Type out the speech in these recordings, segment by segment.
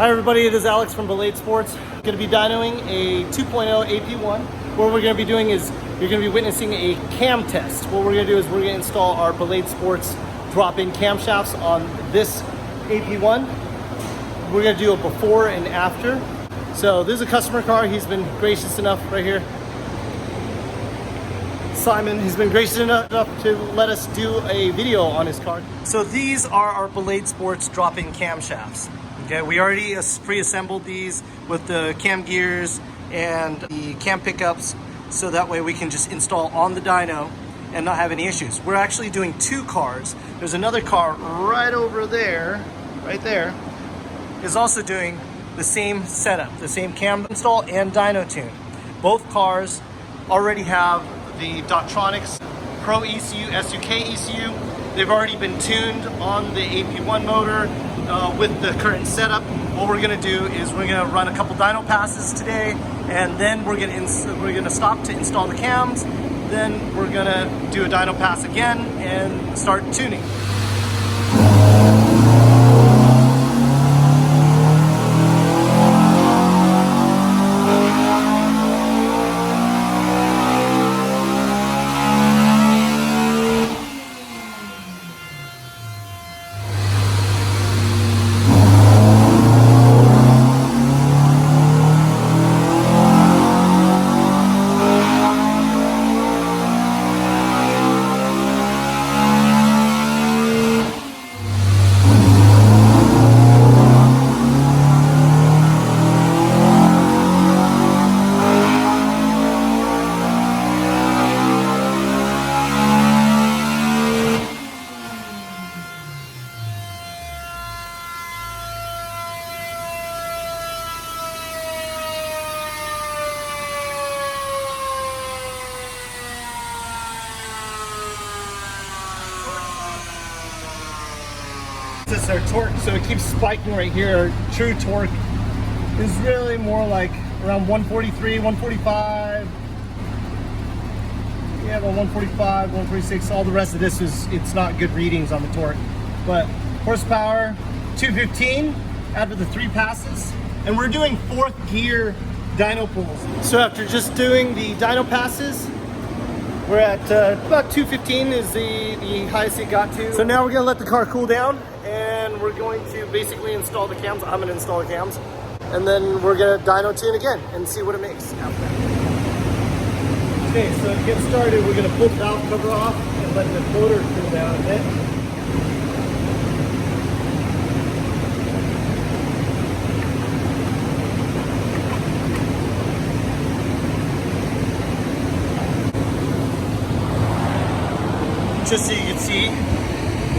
Hi everybody, it is Alex from Ballade Sports. I'm going to be dynoing a 2.0 AP1. What we're going to be doing is you're going to be witnessing a cam test. What we're going to do is we're going to install our Ballade Sports Drop In camshafts on this AP1. We're going to do a before and after. So this is a customer car. He's been gracious enough right here. Simon, he's been gracious enough to let us do a video on his car. So these are our Ballade Sports Drop In camshafts. Okay, we already pre-assembled these with the cam gears and the cam pickups, so that way we can just install on the dyno and not have any issues. We're actually doing two cars. There's another car right over there, right there, is also doing the same setup, the same cam install and dyno tune. Both cars already have the Doctronics Pro ECU, SUK ECU. They've already been tuned on the AP1 motor with the current setup. What we're gonna do is we're gonna run a couple dyno passes today, and then we're gonna stop to install the cams. Then we're gonna do a dyno pass again and start tuning. This is our torque, so it keeps spiking right here. Our true torque is really more like around 143, 145. Yeah, about 145, 146. All the rest of this it's not good readings on the torque. But horsepower, 215 after the 3 passes. And we're doing 4th gear dyno pulls. So after just doing the dyno passes, we're at about 215 is the highest it got to. So now we're gonna let the car cool down, and we're going to basically install the cams. I'm gonna install the cams, and then we're gonna dyno tune again and see what it makes after that. Okay, so to get started, we're gonna pull the valve cover off and let the motor cool down a bit. Just so you can see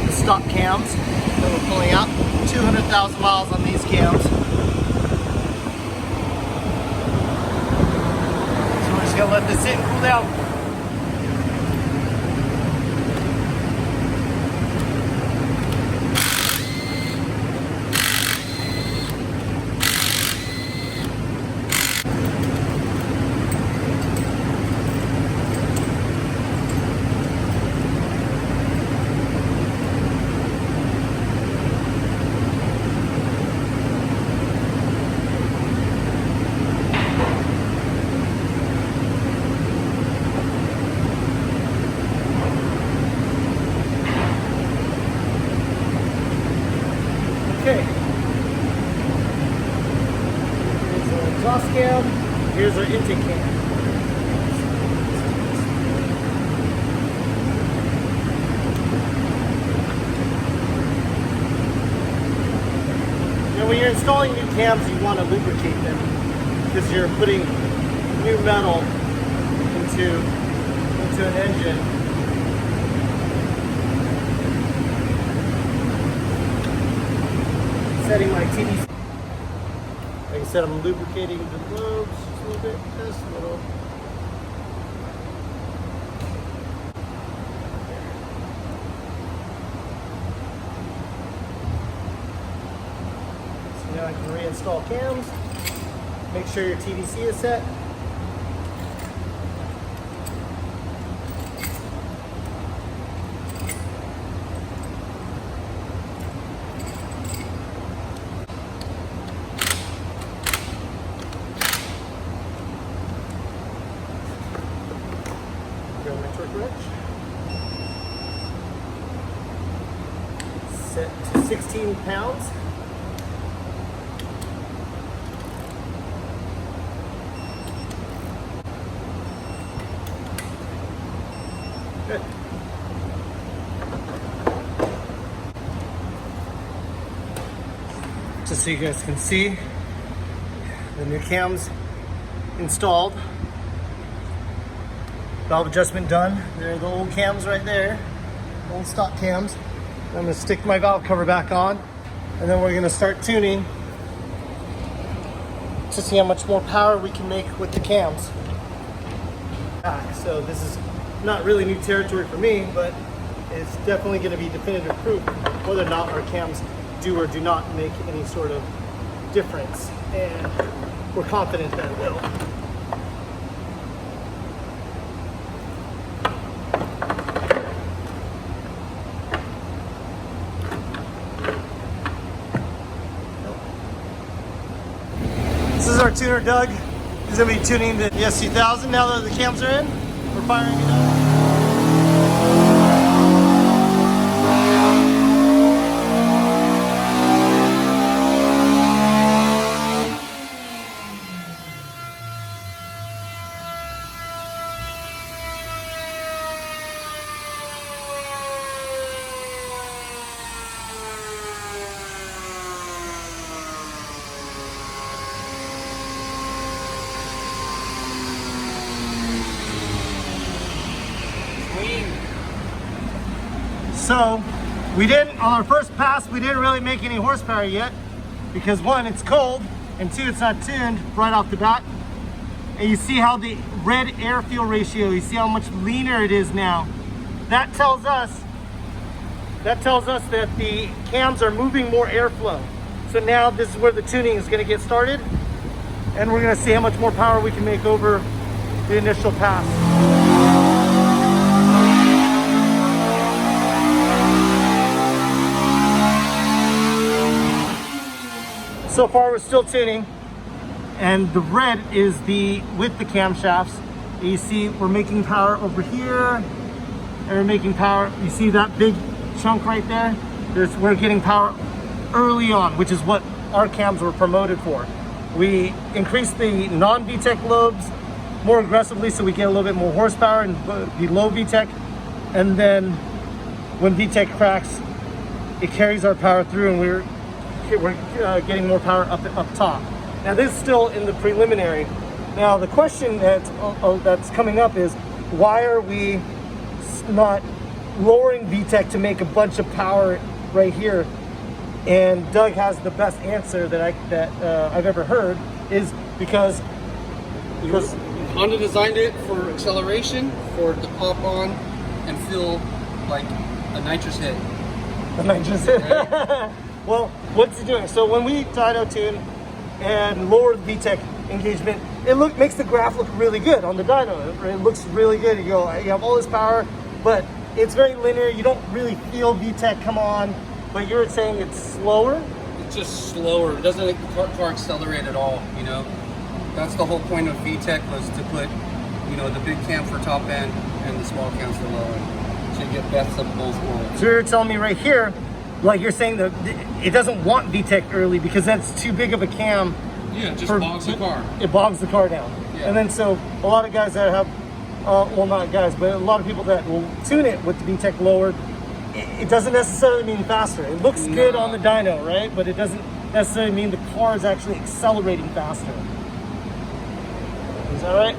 the stock cams that we're pulling out. 200,000 miles on these cams. So we're just gonna let this sit and cool down. Okay. Here's our exhaust cam. Here's our intake cam. Now when you're installing new cams, you want to lubricate them because you're putting new metal into an engine. Setting my TDC. Like I said, I'm lubricating the lobes just a little bit, just a little. So now I can reinstall cams. Make sure your TDC is set. set to 16 pounds. Good. Just so you guys can see, the new cams installed. Valve adjustment done. There are the old cams right there, old stock cams. I'm gonna stick my valve cover back on, and then we're gonna start tuning to see how much more power we can make with the cams. So this is not really new territory for me, but it's definitely gonna be definitive proof whether or not our cams do or do not make any sort of difference, and we're confident that it will. This is our tuner, Doug. He's gonna be tuning the S2000 now that the cams are in. We're firing it up. So we didn't, on our first pass, we didn't really make any horsepower yet because one, it's cold, and two, it's not tuned right off the bat. And you see how the red air fuel ratio, you see how much leaner it is now. That tells us that the cams are moving more airflow. So now this is where the tuning is gonna get started, and we're gonna see how much more power we can make over the initial pass. So far we're still tuning, and the red is with the camshafts. You see we're making power over here, and we're making power, you see that big chunk right there? We're getting power early on, which is what our cams were promoted for. We increased the non-VTEC lobes more aggressively so we get a little bit more horsepower and the low VTEC, and then when VTEC cracks, it carries our power through, and we're getting more power up top. Now this is still in the preliminary. Now the question that's coming up is, why are we not lowering VTEC to make a bunch of power right here? And Doug has the best answer that I've ever heard, is because Honda designed it for acceleration, for it to pop on and feel like a nitrous hit. A nitrous hit. Right? Well, what's it doing? So when we dyno tune and lower the VTEC engagement, it makes the graph look really good on the dyno. It looks really good. You have all this power, but it's very linear. You don't really feel VTEC come on, but you're saying it's slower? It's just slower. It doesn't make the car accelerate at all, you know? That's the whole point of VTEC, was to put, you know, the big cam for top end and the small cams for low end. So you get best of both worlds. So you're telling me right here, like you're saying that it doesn't want VTEC early because that's too big of a cam. Yeah, it just bogs the car. It bogs the car down. Yeah. And then so a lot of guys that have, well not guys, but a lot of people that will tune it with the VTEC lowered, it doesn't necessarily mean faster. It looks good on the dyno, right? But it doesn't necessarily mean the car is actually accelerating faster. Is that right?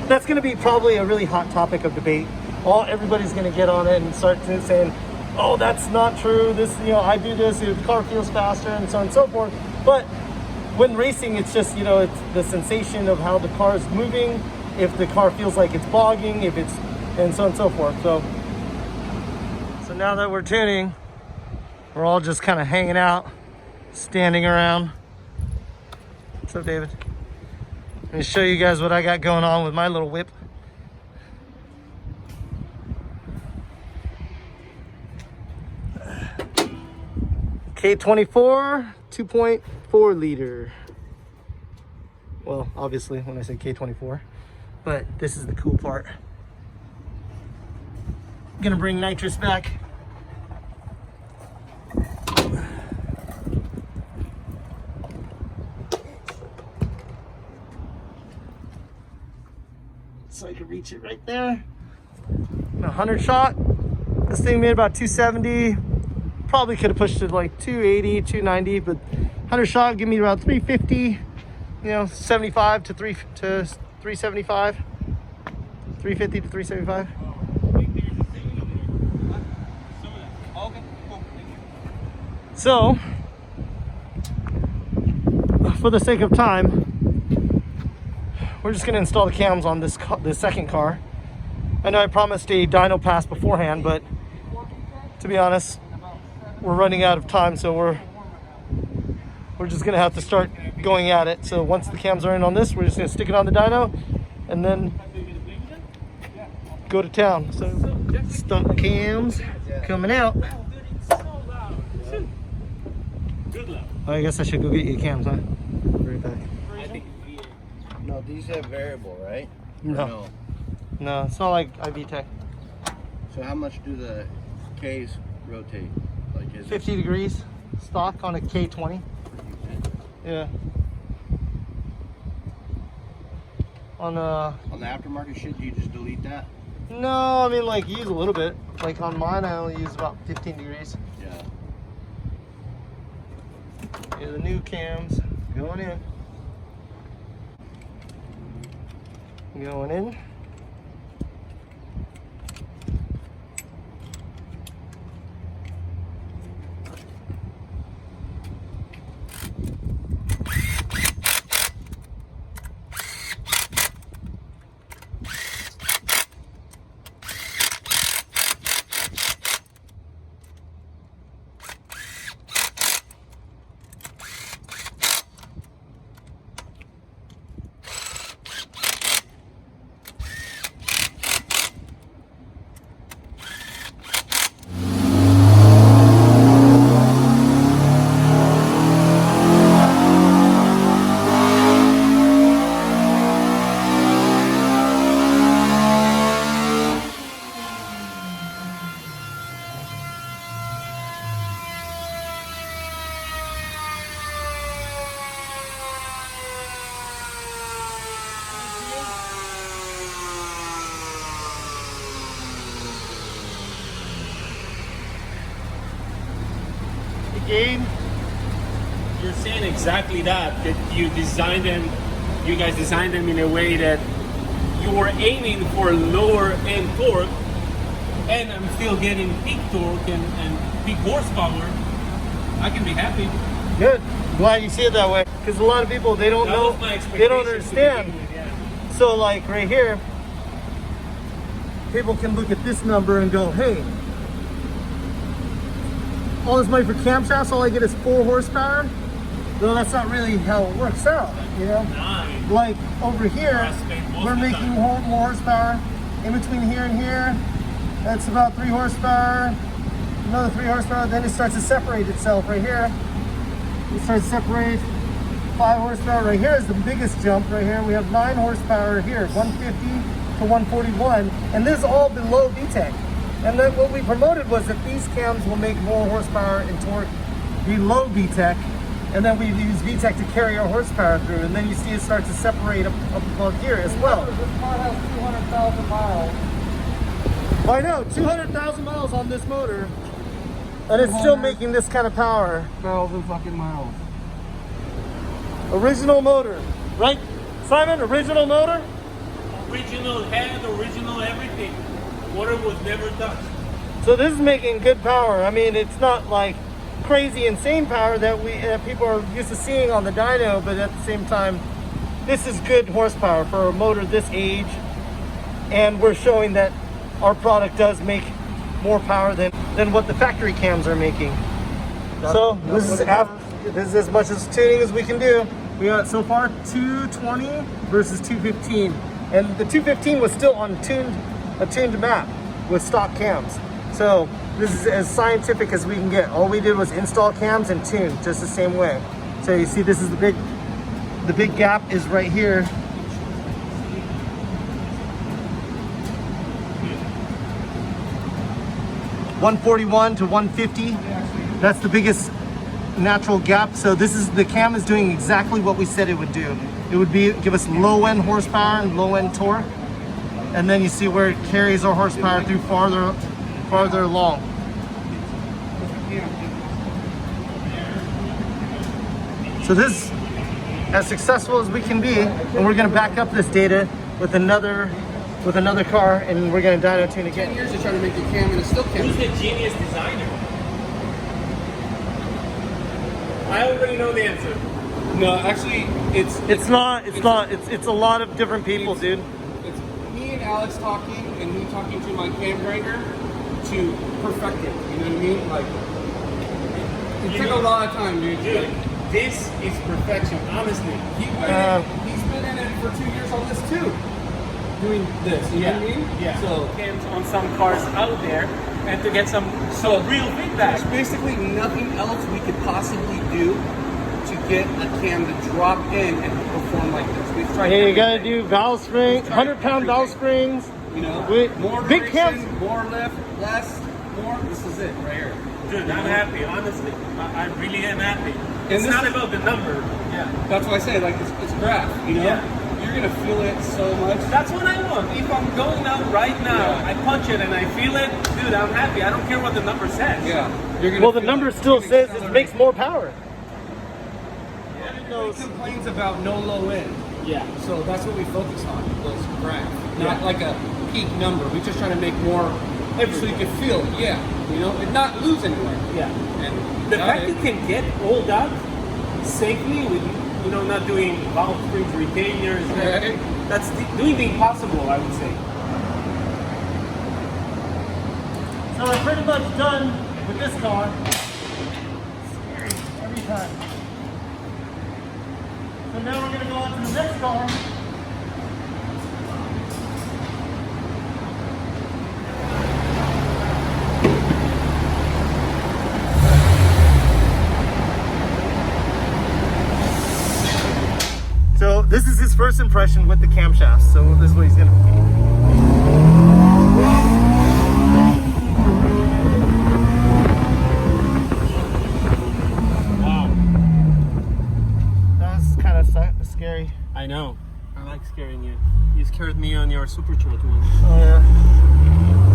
That's gonna be probably a really hot topic of debate. Everybody's gonna get on it and start saying, oh, that's not true, this, you know, I do this, the car feels faster, and so on and so forth. But when racing, it's just, you know, it's the sensation of how the car is moving, if the car feels like it's bogging, if it's, and so on and so forth. So now that we're tuning, we're all just kind of hanging out, standing around. What's up, David? Let me show you guys what I got going on with my little whip. K24 2.4 liter. Well, obviously when I say K24, but this is the cool part. I'm gonna bring nitrous back can reach it right there. 100 shot. This thing made about 270. Probably could have pushed it like 280, 290, but 100 shot give me about 350. You know, 75 to 375. 350 to 375. So, for the sake of time, we're just going to install the cams on this second car. I know I promised a dyno pass beforehand, but to be honest, we're running out of time, so we're just going to have to start going at it. So once the cams are in on this, we're just going to stick it on the dyno and then go to town. So stock cams coming out. Oh, I guess I should go get you cams, huh? Right back. No, these have variable, right? No. No, it's not like IV Tech. So how much do the Ks rotate? Like is 50 degrees stock on a K20. Yeah. On the aftermarket shit, do you just delete that? No, I mean like use a little bit. Like on mine, I only use about 15 degrees. Yeah. Yeah, the new cams going in. Going in. Again, you're saying exactly that you designed them, you guys designed them in a way that you were aiming for lower end torque, and I'm still getting peak torque and peak horsepower. I can be happy. Good. Glad you see it that way. Because a lot of people, they don't know, they don't understand. So like right here, people can look at this number and go, hey, all this money for camshafts, all I get is 4 horsepower. Well, that's not really how it works out, you know? Like over here, we're making more horsepower. In between here and here, that's about 3 horsepower, another 3 horsepower, then it starts to separate itself right here. It starts to separate 5 horsepower. Right here is the biggest jump right here. We have 9 horsepower here, 150 to 141, and this is all below VTEC. And then what we promoted was that these cams will make more horsepower and torque below VTEC, and then we use VTEC to carry our horsepower through, and then you see it start to separate up above here as well. This car has 200,000 miles. I know, 200,000 miles on this motor, and it's still making this kind of power. 1,000 fucking miles. Original motor, right, Simon? Original motor? Original head, original everything. Water was never touched. So this is making good power. I mean, it's not like crazy insane power that people are used to seeing on the dyno, but at the same time, this is good horsepower for a motor this age, and we're showing that our product does make more power than what the factory cams are making. So this is as much as tuning as we can do. We got so far 220 versus 215, and the 215 was still on a tuned map with stock cams. So this is as scientific as we can get. All we did was install cams and tune just the same way. So you see, this is the big gap is right here. $141 to $150. That's the biggest natural gap. So the cam is doing exactly what we said it would do. It would give us low end horsepower and low end torque. and then you see where it carries our horsepower through farther along. So this is as successful as we can be, and we're going to back up this data with another car, and we're going to dyno tune again. 10 years to try to make the cam, and it's still cam. Who's the genius designer? I already know the answer. No, actually, it's It's a lot of different people, dude. It's me and Alex talking, and me talking to my cam grinder to perfect it. You know what I mean? Like, it took a lot of time, dude. Dude, this is perfection, honestly. He's been in it for 2 years on this too. Doing this, you know what I mean? Yeah. So Cams on some cars out there, and to get some real feedback. there's basically nothing else we could possibly do to get a cam to drop in and perform like this. We've tried. Hey, you gotta do valve spring, 100-pound valve springs. You know, with more big direction, cams. more lift, less, more. This is it right here. Dude, I'm happy, honestly. I really am happy. And It's this not is- about the number. Yeah. That's why I say like it's graph. You know, Yeah. you're gonna feel it so much. That's what I want. If I'm going out right now, Yeah. I punch it and I feel it, dude, I'm happy. I don't care what the number says. Yeah. You're gonna. Well, the feel number it. still It's gonna says it accelerate. makes more power. Everybody complains about no low end. Yeah. So that's what we focus on, was graph. Not like a peak number. We just try to make more so you can feel it, yeah. You know, and not lose anywhere. Yeah. And The got fact it. you can get all that safely with, not doing valve springs, retainers, Right. that's doing the impossible, I would say. So we're pretty much done with this car. Scary every time. So now we're gonna go on to the next car. So this is his first impression with the camshafts. So this is what he's gonna. Wow. That was kind of scary. I know. I like scaring you. You scared me on your supercharged one. Oh yeah.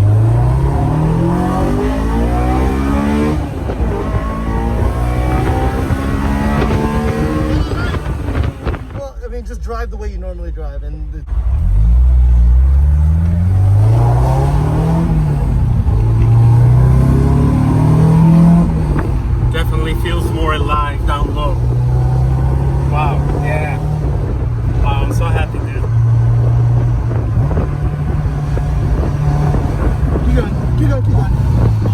Well, I mean, just drive the way you normally drive, and Definitely feels more alive down low. Wow. Yeah. Wow, I'm so happy, dude. keep going.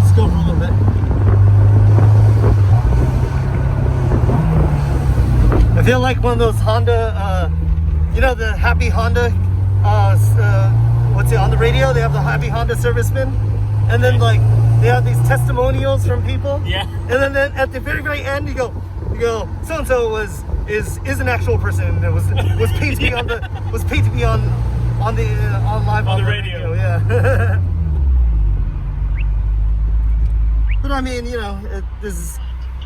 Just go for a little bit. I feel like one of those Honda, the Happy Honda, what's it, on the radio? They have the Happy Honda serviceman. And then, like, they have these testimonials from people. Yeah. And then at the very, very end, you go, so-and-so is an actual person that was paid to be on the radio. Yeah. But I mean,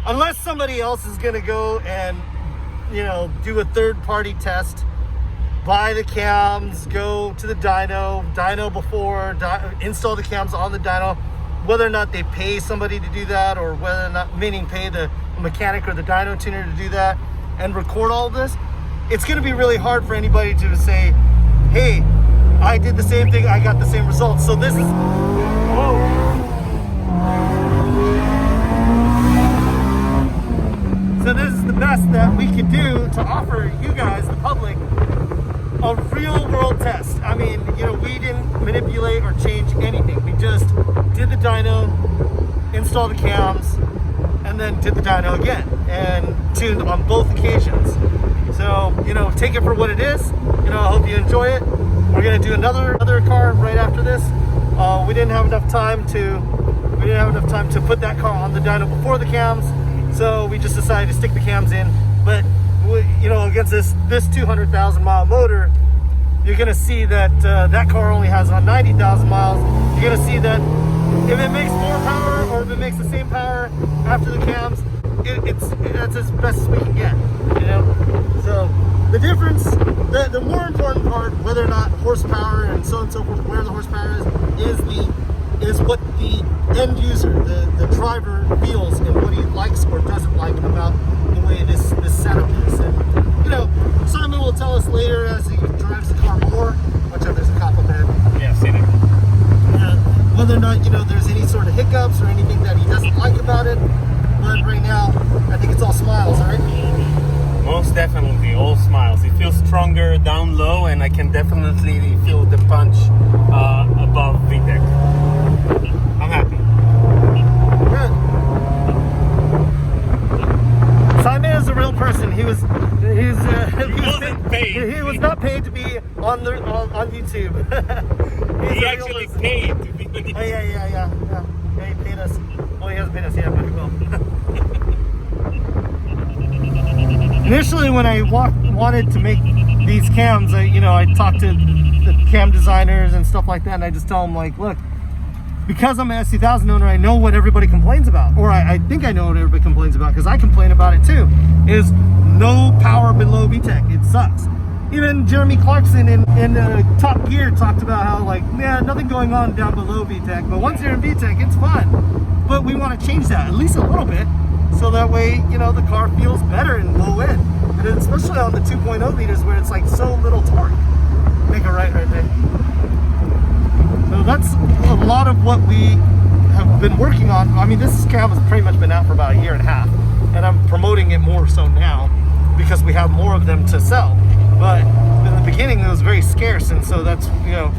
unless somebody else is gonna go and, do a third-party test, buy the cams, go to the dyno before, install the cams on the dyno, whether or not they pay somebody to do that, or whether or not, meaning pay the mechanic or the dyno tuner to do that, and record all of this, it's gonna be really hard for anybody to say, hey, I did the same thing, I got the same results. So this is, So this is the best that we could do to offer you guys, the public, a real world test. I mean, we didn't manipulate or change anything. We just did the dyno, installed the cams, and then did the dyno again, and tuned on both occasions. So, take it for what it is. I hope you enjoy it. We're gonna do another car right after this. We didn't have enough time to put that car on the dyno before the cams. So we just decided to stick the cams in, but against this 200,000 mile motor, you're gonna see that that car only has on 90,000 miles. You're gonna see that if it makes more power or if it makes the same power after the cams, that's as best as we can get. So the difference, the more important part part, whether or not horsepower and so on and so forth, where the horsepower is what the end user, the driver feels and what he likes or doesn't like about the way this setup is. And you know, Simon will tell us later as he drives the car more. Watch out, there's a cop up there. Yeah, see that. Whether or not, you know, there's any sort of hiccups or anything that he doesn't like about it. But right now, I think it's all smiles, right? Most definitely, all smiles. It feels stronger down low, and I can definitely feel the punch above VTEC. I'm happy. Good. Simon is a real person. He was not paid to be on YouTube. He actually paid to be on YouTube. Oh, yeah, he paid us. Well, he hasn't paid us yet, but he will. Initially, when I wanted to make these cams, I talked to the cam designers and stuff like that, and I just tell them, like, look, because I'm an S2000 owner, I know what everybody complains about, or I think I know what everybody complains about, because I complain about it too, is no power below VTEC. It sucks. Even Jeremy Clarkson in Top Gear talked about how, like, yeah, nothing going on down below VTEC, but once you're in VTEC, it's fun. But we want to change that, at least a little bit, so that way, you know, the car feels better in low end. And especially on the 2.0 liters where it's like so little torque. Make a right there. So that's a lot of what we have been working on. I mean, this cam has pretty much been out for about a year and a half, and I'm promoting it more so now because we have more of them to sell. But in the beginning, it was very scarce, and so that's, you know,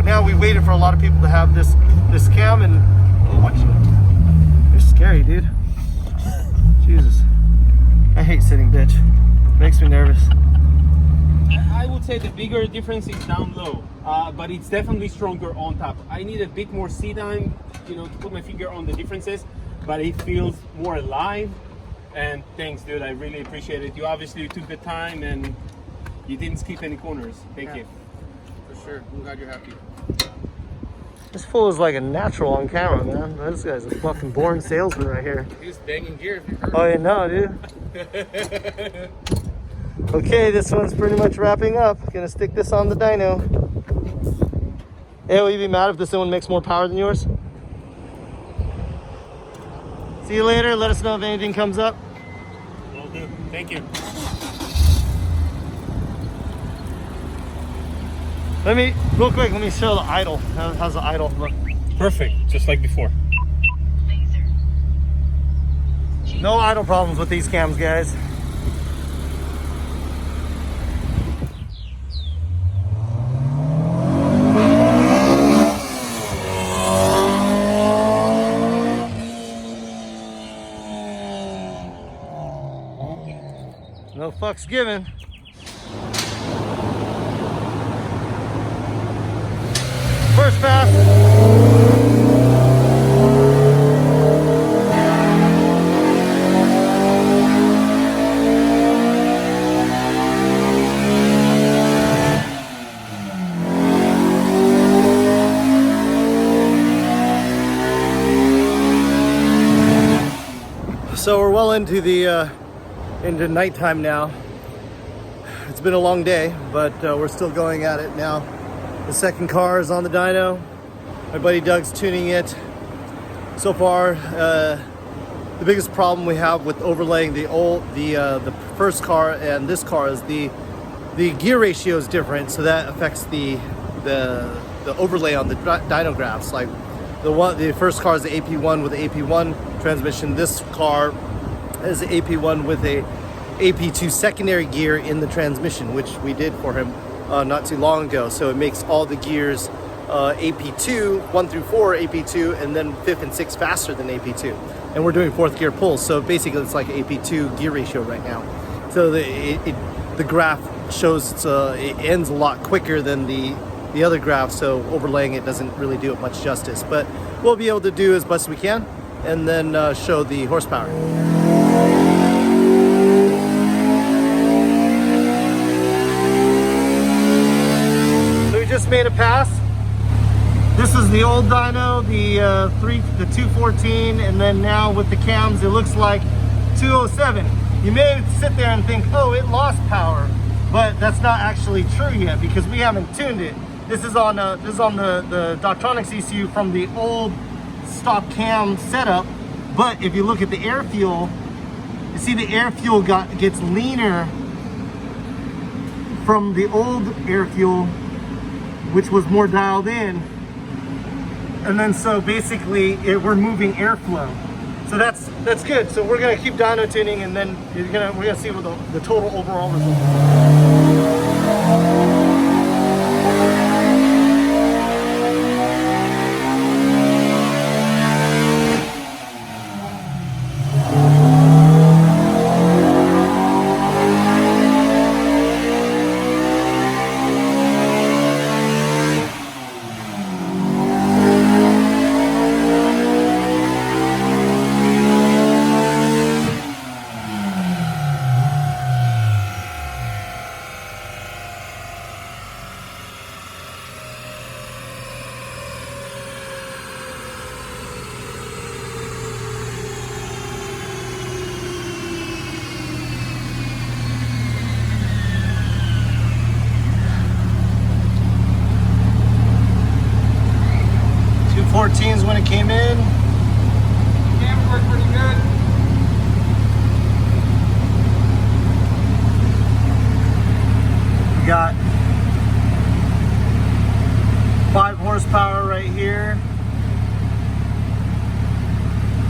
now we waited for a lot of people to have this cam, and watch it. They're scary, dude. Jesus. I hate sitting, bitch. Makes me nervous. I would say the bigger difference is down low, but it's definitely stronger on top. I need a bit more seat time, you know, to put my finger on the differences, but it feels more alive. And thanks, dude. I really appreciate it. You obviously took the time and you didn't skip any corners. Thank you. For sure. I'm glad you're happy. This fool is like a natural on camera, man. This guy's a fucking born salesman right here. He was banging gear if you heard. Oh, you know, dude. Okay, this one's pretty much wrapping up. Gonna stick this on the dyno. Hey, will you be mad if this one makes more power than yours? See you later. Let us know if anything comes up. Will do. Thank you. Real quick, let me show the idle. How's the idle look? Perfect, just like before. No idle problems with these cams, guys. No fucks given. First pass. So we're well into nighttime now. It's been a long day, but we're still going at it now. The second car is on the dyno. My buddy Doug's tuning it. So far, the biggest problem we have with overlaying the first car and this car is the gear ratio is different, so that affects the overlay on the dyno graphs. Like the first car is the AP1 with the AP1 transmission. This car is the AP1 with a AP2 secondary gear in the transmission, which we did for him not too long ago. So it makes all the gears AP2, 1 through 4 AP2, and then 5th and 6th faster than AP2. And we're doing 4th gear pulls, so basically it's like AP2 gear ratio right now. So the graph shows it ends a lot quicker than the other graph, so overlaying it doesn't really do it much justice. But we'll be able to do as best we can, and then show the horsepower. Just made a pass. This is the old dyno, the 214, and then now with the cams it looks like 207. You may sit there and think, oh, it lost power, but that's not actually true yet because we haven't tuned it. This is on the Doctronics ECU from the old stock cam setup. But if you look at the air fuel, you see the air fuel gets leaner from the old air fuel, which was more dialed in. And then so basically we're moving airflow. So that's good. So we're gonna keep dyno tuning, and then we're gonna see what the total overall result is. 214s when it came in. Cam worked pretty good. We got 5 horsepower right here,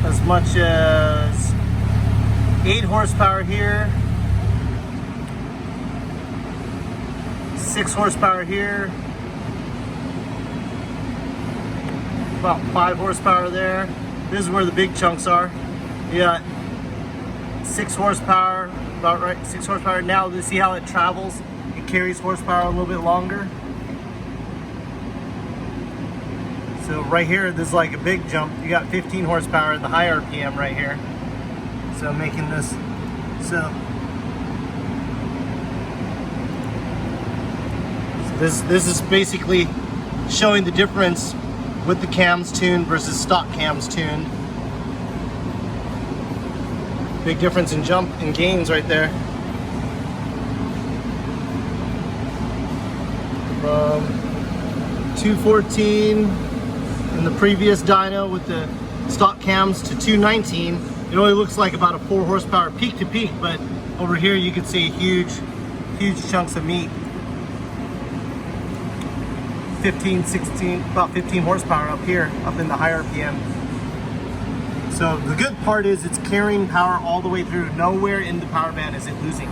as much as 8 horsepower here, 6 horsepower here, about 5 horsepower there. This is where the big chunks are. You got 6 horsepower, about right, 6 horsepower. Now to see how it travels, it carries horsepower a little bit longer. So right here, this is like a big jump. You got 15 horsepower at the high RPM right here. So making this, this is basically showing the difference with the cams tuned versus stock cams tuned. Big difference in jump and gains right there. From 214 in the previous dyno with the stock cams to 219, it only looks like about a 4 horsepower peak to peak, but over here you can see huge chunks of meat. 15, 16, about 15 horsepower up here, up in the high RPM. So the good part is it's carrying power all the way through. Nowhere in the power band is it losing.